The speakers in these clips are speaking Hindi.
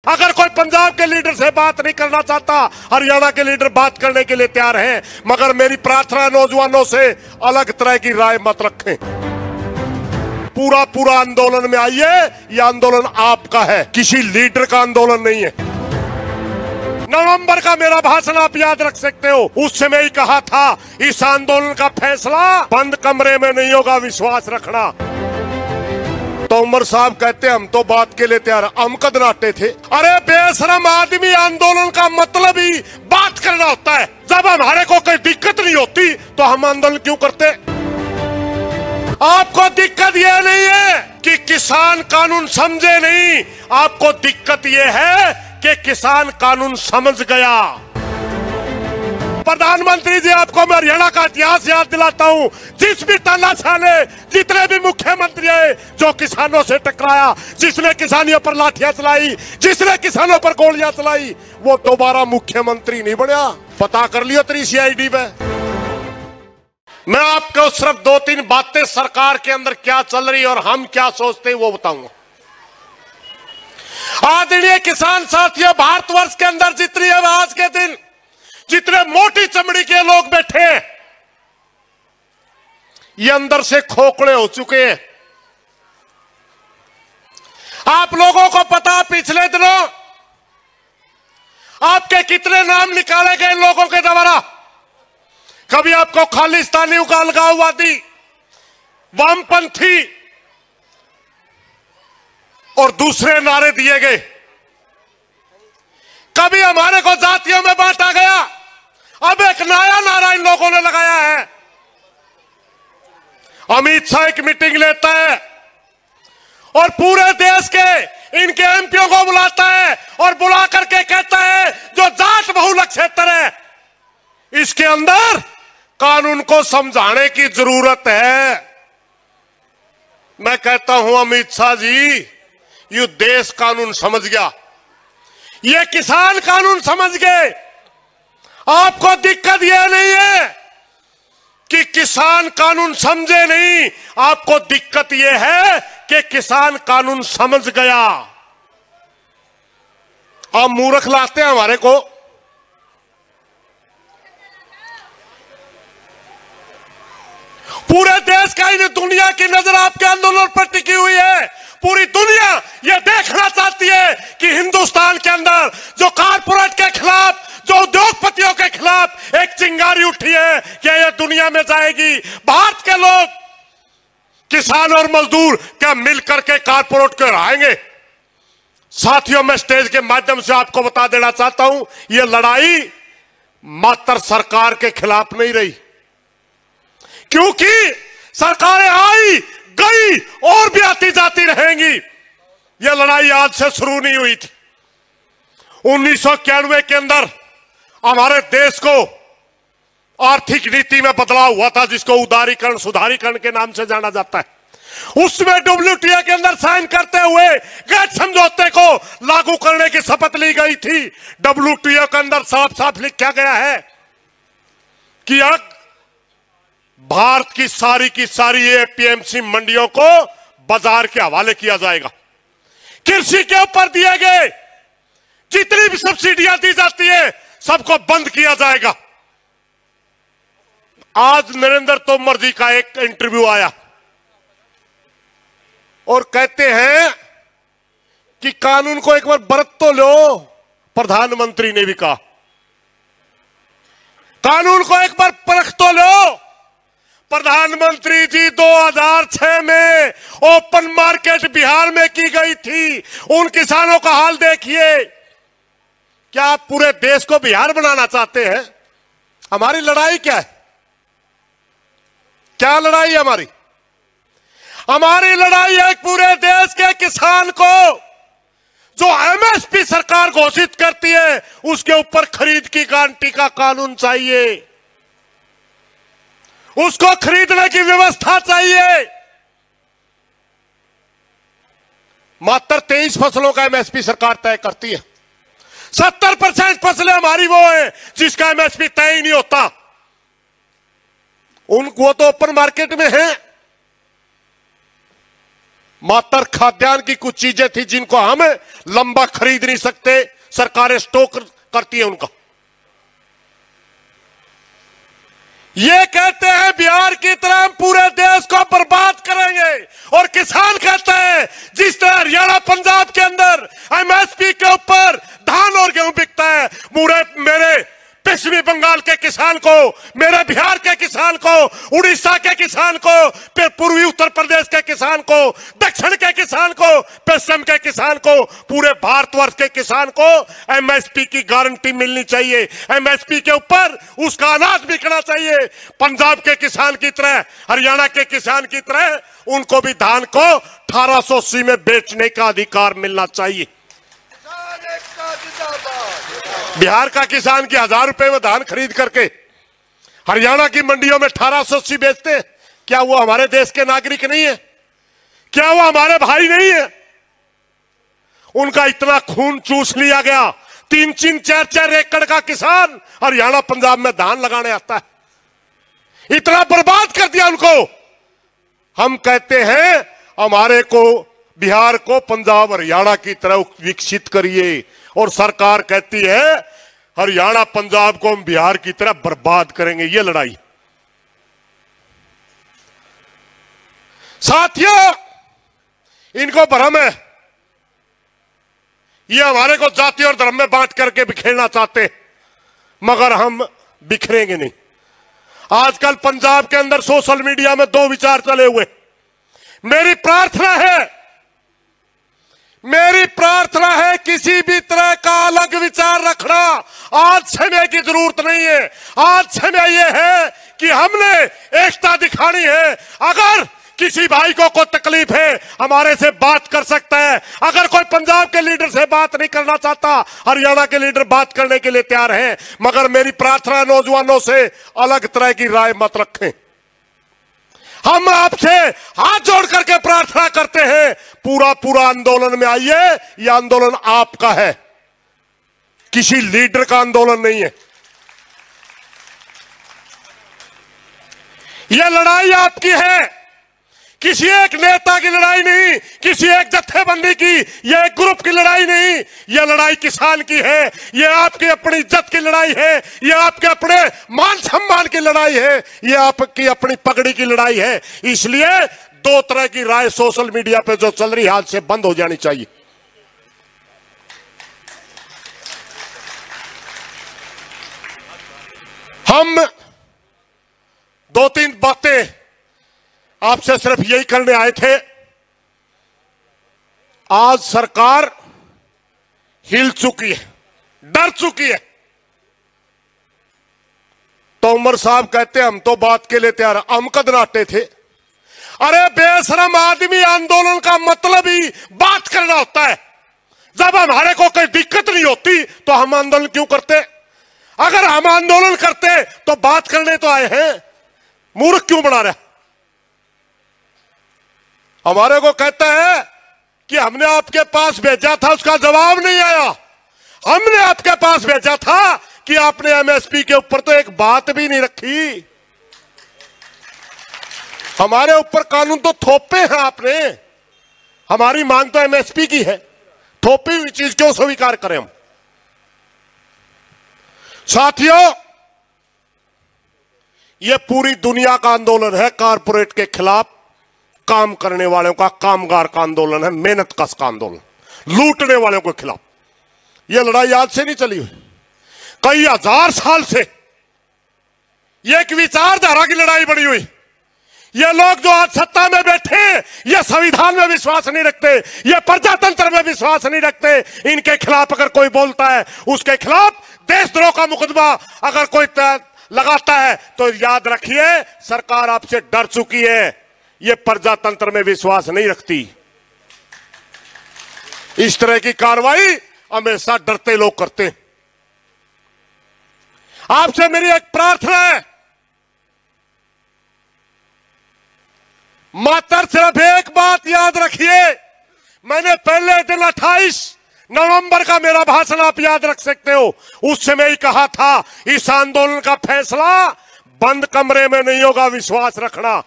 अगर कोई पंजाब के लीडर से बात नहीं करना चाहता, हरियाणा के लीडर बात करने के लिए तैयार हैं, मगर मेरी प्रार्थना नौजवानों से अलग तरह की राय मत रखें। पूरा आंदोलन में आइए। यह आंदोलन आपका है, किसी लीडर का आंदोलन नहीं है। नवंबर का मेरा भाषण आप याद रख सकते हो। उस समय ही कहा था, इस आंदोलन का फैसला बंद कमरे में नहीं होगा, विश्वास रखना। तोमर साहब कहते हम तो बात के लिए तैयार, हम कदनाटे थे। अरे बेशरम आदमी, आंदोलन का मतलब ही बात करना होता है। जब हमारे को कोई दिक्कत नहीं होती तो हम आंदोलन क्यों करते? आपको दिक्कत यह नहीं है कि किसान कानून समझे नहीं, आपको दिक्कत यह है कि किसान कानून समझ गया। प्रधानमंत्री जी, आपको मैं हरियाणा का इतिहास याद दिलाता हूं। जिस भी तानाशाह ने, जितने भी मुख्यमंत्री आए जो किसानों से टकराया, जिसने किसानियों पर लाठियां चलाई, जिसने किसानों पर गोलियां चलाई, वो दोबारा मुख्यमंत्री नहीं बना। पता कर लियो तेरी सीआईडी में। मैं आपको सिर्फ 2-3 बातें सरकार के अंदर क्या चल रही और हम क्या सोचते हैं वो बताऊंगा। आदरणीय किसान साथियों, भारतवर्ष के अंदर जितनी अब आज के दिन जितने मोटी चमड़ी के लोग बैठे हैं, ये अंदर से खोखले हो चुके हैं। आप लोगों को पता, पिछले दिनों आपके कितने नाम निकाले गए लोगों के द्वारा। कभी आपको खालिस्तानी, अलगाववादी, वामपंथी और दूसरे नारे दिए गए। कभी हमारे को जातियों में बांटा गया। अब एक नया नारा इन लोगों ने लगाया है। अमित शाह एक मीटिंग लेता है और पूरे देश के इनके एमपीओ को बुलाता है और बुला करके कहता है जो जाट बहुलक क्षेत्र है, इसके अंदर कानून को समझाने की जरूरत है। मैं कहता हूं अमित शाह जी, ये देश कानून समझ गया, ये किसान कानून समझ गए। आपको दिक्कत यह नहीं है कि किसान कानून समझे नहीं, आपको दिक्कत यह है कि किसान कानून समझ गया। आप मूर्ख लाते हैं हमारे को। पूरे देश का ही दुनिया की नजर आपके आंदोलन पर टिकी हुई है। पूरी दुनिया यह देखना चाहती है कि हिंदुस्तान के अंदर जो कारपोरेट के खिलाफ, जो उद्योगपतियों के खिलाफ एक चिंगारी उठी है, क्या यह दुनिया में जाएगी? भारत के लोग, किसान और मजदूर क्या मिलकर के कारपोरेट को हराएंगे? साथियों, मैं स्टेज के माध्यम से आपको बता देना चाहता हूं, यह लड़ाई मात्र सरकार के खिलाफ नहीं रही, क्योंकि सरकारें आई गई और भी आती जाती रहेंगी। यह लड़ाई आज से शुरू नहीं हुई थी। 1991 के अंदर हमारे देश को आर्थिक नीति में बदलाव हुआ था, जिसको उदारीकरण सुधारीकरण के नाम से जाना जाता है। उसमें डब्ल्यूटीओ के अंदर साइन करते हुए गेट समझौते को लागू करने की शपथ ली गई थी। डब्ल्यूटीओ के अंदर साफ साफ लिखा गया है कि अब भारत की सारी एपीएमसी मंडियों को बाजार के हवाले किया जाएगा। कृषि के ऊपर दिए गए जितनी भी सब्सिडियां दी जाती है, सबको बंद किया जाएगा। आज नरेंद्र तोमर जी का एक इंटरव्यू आया और कहते हैं कि कानून को एक बार बरत तो लो। प्रधानमंत्री ने भी कहा, कानून को एक बार परख तो लो। प्रधानमंत्री जी 2006 में ओपन मार्केट बिहार में की गई थी। उन किसानों का हाल देखिए। क्या आप पूरे देश को बिहार बनाना चाहते हैं? हमारी लड़ाई क्या है? क्या लड़ाई है हमारी? हमारी लड़ाई है पूरे देश के किसान को जो एमएसपी सरकार घोषित करती है, उसके ऊपर खरीद की गारंटी का कानून चाहिए। उसको खरीदने की व्यवस्था चाहिए। मात्र 23 फसलों का एमएसपी सरकार तय करती है। 70% फसलें हमारी वो है जिसका एमएसपी तय ही नहीं होता। वो तो ओपन मार्केट में है। मात्र खाद्यान्न की कुछ चीजें थी जिनको हम लंबा खरीद नहीं सकते, सरकारें स्टॉक करती है उनका। ये कहते हैं बिहार की तरह हम पूरे देश को बर्बाद करेंगे, और किसान कहते हैं जिस तरह हरियाणा पंजाब के अंदर एमएसपी के ऊपर धान और गेहूं बिकता है, मेरे पश्चिमी बंगाल के किसान को, मेरे बिहार के किसान को, उड़ीसा के किसान को, फिर पूर्वी उत्तर प्रदेश के किसान को, दक्षिण के किसान को, पश्चिम के किसान को, पूरे भारतवर्ष के किसान को एमएसपी की गारंटी मिलनी चाहिए। एमएसपी के ऊपर उसका अनाज बिकना चाहिए। पंजाब के किसान की तरह, हरियाणा के किसान की तरह उनको भी धान को 1880 में बेचने का अधिकार मिलना चाहिए। बिहार का किसान की 1000 रुपए में धान खरीद करके हरियाणा की मंडियों में 1880 बेचते हैं, क्या वो हमारे देश के नागरिक नहीं है? क्या वो हमारे भाई नहीं है? उनका इतना खून चूस लिया गया। 3-3, 4-4 एकड़ का किसान हरियाणा पंजाब में धान लगाने आता है, इतना बर्बाद कर दिया उनको। हम कहते हैं हमारे को, बिहार को पंजाब हरियाणा की तरह विकसित करिए, और सरकार कहती है हरियाणा पंजाब को हम बिहार की तरह बर्बाद करेंगे। ये लड़ाई साथियों, इनको भ्रम है, ये हमारे को जाति और धर्म में बांट करके बिखेरना चाहते हैं, मगर हम बिखरेंगे नहीं। आजकल पंजाब के अंदर सोशल मीडिया में 2 विचार चले हुए। मेरी प्रार्थना है किसी भी तरह का अलग विचार रखना आज समय की जरूरत नहीं है। आज समय यह है कि हमने एकता दिखानी है। अगर किसी भाई को कोई तकलीफ है, हमारे से बात कर सकता है। अगर कोई पंजाब के लीडर से बात नहीं करना चाहता, हरियाणा के लीडर बात करने के लिए तैयार हैं। मगर मेरी प्रार्थना नौजवानों से, अलग तरह की राय मत रखें। हम आपसे हाथ जोड़ करके प्रार्थना करते हैं, पूरा आंदोलन में आइए। यह आंदोलन आपका है, किसी लीडर का आंदोलन नहीं है। यह लड़ाई आपकी है, किसी एक नेता की लड़ाई नहीं, किसी एक जत्थेबंदी की, यह एक ग्रुप की लड़ाई नहीं। यह लड़ाई किसान की है, यह आपकी अपनी इज्जत की लड़ाई है, यह आपके अपने मान सम्मान की लड़ाई है, यह आपकी अपनी पगड़ी की लड़ाई है। इसलिए 2 तरह की राय सोशल मीडिया पे जो चल रही है, आज से बंद हो जानी चाहिए। हम 2-3 बातें आपसे सिर्फ यही करने आए थे। आज सरकार हिल चुकी है, डर चुकी है। तोमर साहब कहते हैं हम तो बात के लिए तैयार, हम कदनाटे थे। अरे बेशरम आदमी, आंदोलन का मतलब ही बात करना होता है। जब हमारे को कोई दिक्कत नहीं होती तो हम आंदोलन क्यों करते? अगर हम आंदोलन करते तो बात करने तो आए हैं, मूर्ख क्यों बना रहे? हमारे को कहता है कि हमने आपके पास भेजा था, उसका जवाब नहीं आया। हमने आपके पास भेजा था कि आपने एमएसपी के ऊपर तो एक बात भी नहीं रखी। हमारे ऊपर कानून तो थोपे हैं आपने। हमारी मांग तो एमएसपी की है, थोपी हुई चीज क्यों स्वीकार करें हम? साथियों, यह पूरी दुनिया का आंदोलन है, कारपोरेट के खिलाफ काम करने वालों का, कामगार का आंदोलन है, मेहनत कश का आंदोलन, लूटने वालों के खिलाफ। यह लड़ाई आज से नहीं चली हुई, कई हजार साल से यह एक विचारधारा की लड़ाई बनी हुई। ये लोग जो आज सत्ता में बैठे, ये संविधान में विश्वास नहीं रखते, ये प्रजातंत्र में विश्वास नहीं रखते। इनके खिलाफ अगर कोई बोलता है, उसके खिलाफ देशद्रोह का मुकदमा अगर कोई लगाता है, तो याद रखिए सरकार आपसे डर चुकी है। ये प्रजातंत्र में विश्वास नहीं रखती। इस तरह की कार्रवाई हमेशा डरते लोग करते हैं। आपसे मेरी एक प्रार्थना है, मात्र सिर्फ एक बात याद रखिए। मैंने पहले दिन 28 नवंबर का मेरा भाषण आप याद रख सकते हो। उस समय ही कहा था इस आंदोलन का फैसला बंद कमरे में नहीं होगा, विश्वास रखना।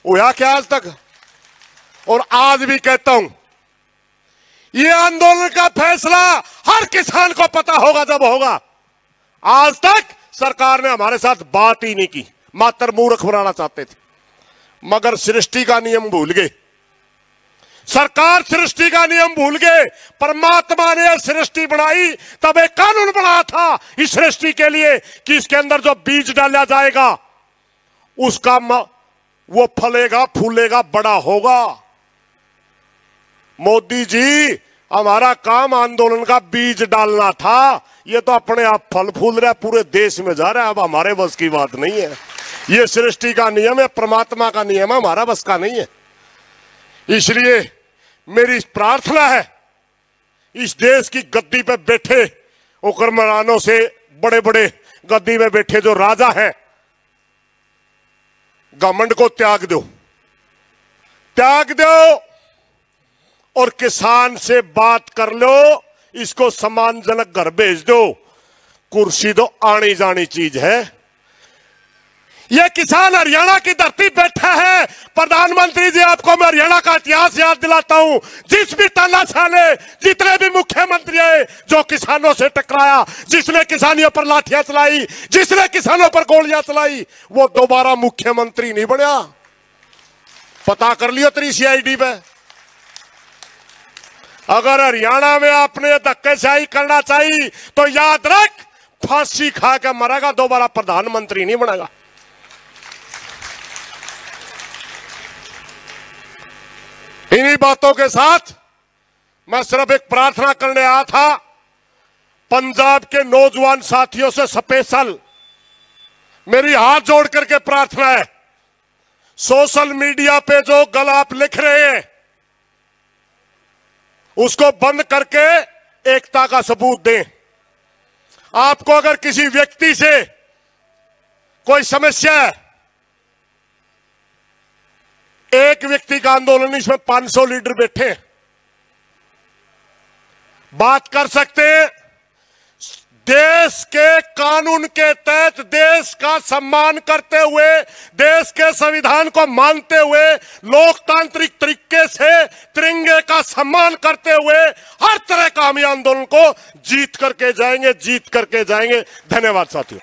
हुआ क्या आज तक? और आज भी कहता हूं, ये आंदोलन का फैसला हर किसान को पता होगा जब होगा। आज तक सरकार ने हमारे साथ बात ही नहीं की, मात्र मूर्ख बनाना चाहते थे, मगर सृष्टि का नियम भूल गए। सरकार सृष्टि का नियम भूल गए। परमात्मा ने सृष्टि बनाई, तब एक कानून बना था इस सृष्टि के लिए कि इसके अंदर जो बीज डाला जाएगा उसका वो फलेगा, फूलेगा, बड़ा होगा। मोदी जी, हमारा काम आंदोलन का बीज डालना था, ये तो अपने आप फल फूल रहा है, पूरे देश में जा रहा है। अब हमारे बस की बात नहीं है, ये सृष्टि का नियम है, परमात्मा का नियम है, हमारा बस का नहीं है। इसलिए मेरी प्रार्थना है, इस देश की गद्दी पे बैठे हुक्मरानों से, बड़े बड़े गद्दी में बैठे जो राजा हैं, घमंड को त्याग दो, त्याग दो और किसान से बात कर लो, इसको सम्मानजनक घर भेज दो। कुर्सी तो आनी जानी चीज है। यह किसान हरियाणा की धरती बैठा है। प्रधानमंत्री जी, आपको मैं हरियाणा का इतिहास याद दिलाता हूं। जिस भी तानाशाह ने, जितने भी मुख्यमंत्री आए, जो किसानों से टकराया, जिसने किसानियों पर लाठियां चलाई, जिसने किसानों पर गोलियां चलाई, वो दोबारा मुख्यमंत्री नहीं बना। पता कर लियो तेरी CID पे। अगर हरियाणा में आपने धक्केशाही करना चाहिए तो याद रख, फांसी खा के मरेगा, दोबारा प्रधानमंत्री नहीं बनेगा। इन्हीं बातों के साथ मैं सिर्फ एक प्रार्थना करने आया था। पंजाब के नौजवान साथियों से स्पेशल मेरी हाथ जोड़ करके प्रार्थना है, सोशल मीडिया पे जो गलत आप लिख रहे हैं उसको बंद करके एकता का सबूत दें। आपको अगर किसी व्यक्ति से कोई समस्या है, एक व्यक्ति का आंदोलन, इसमें 500 लीडर बैठे हैं, बात कर सकते हैं। देश के कानून के तहत, देश का सम्मान करते हुए, देश के संविधान को मानते हुए, लोकतांत्रिक तरीके से तिरंगे का सम्मान करते हुए हर तरह का हम आंदोलन को जीत करके जाएंगे, जीत करके जाएंगे। धन्यवाद साथियों।